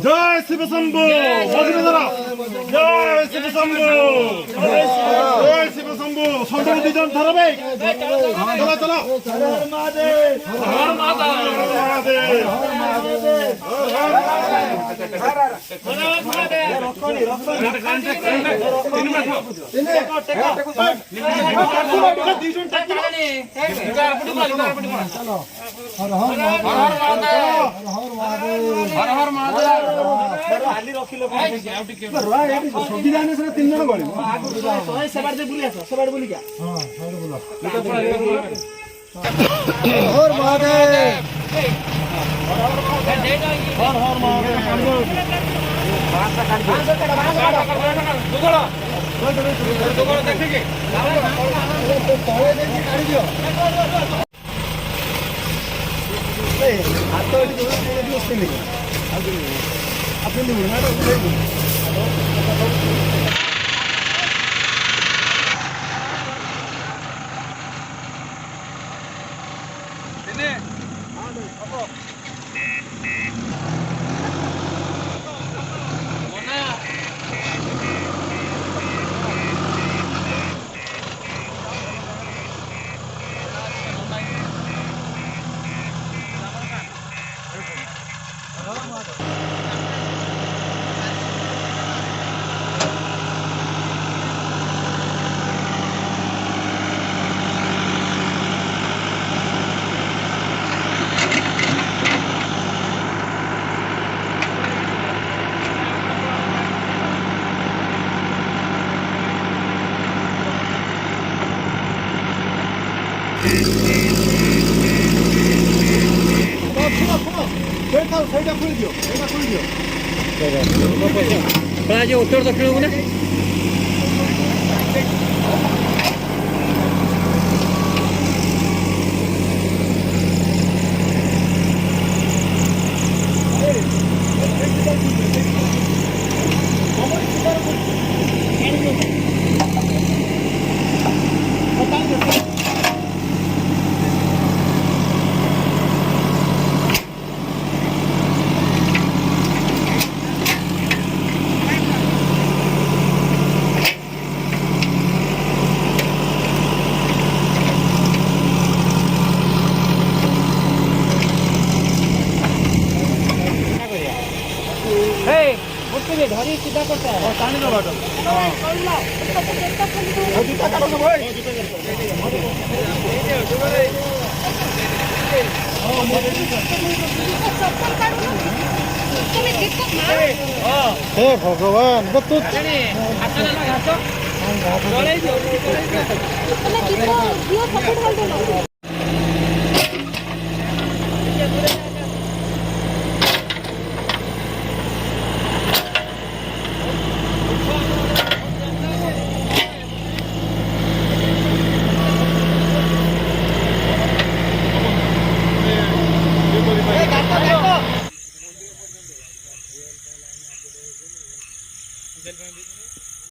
জয় শিব শম্ভু মজুরি ধরা জয় শিব শম্ভু জয় শিব শম্ভু সন্তান দুজন ধরবে চলো চলো হর মহাদেব হর মহাদেব उत्तर दक्षिण होऊ ना धरी सीधा करता है पानी का बाटल जूता काटो ना भाई हे भगवान बतू हाथ ना घासो गळे दियो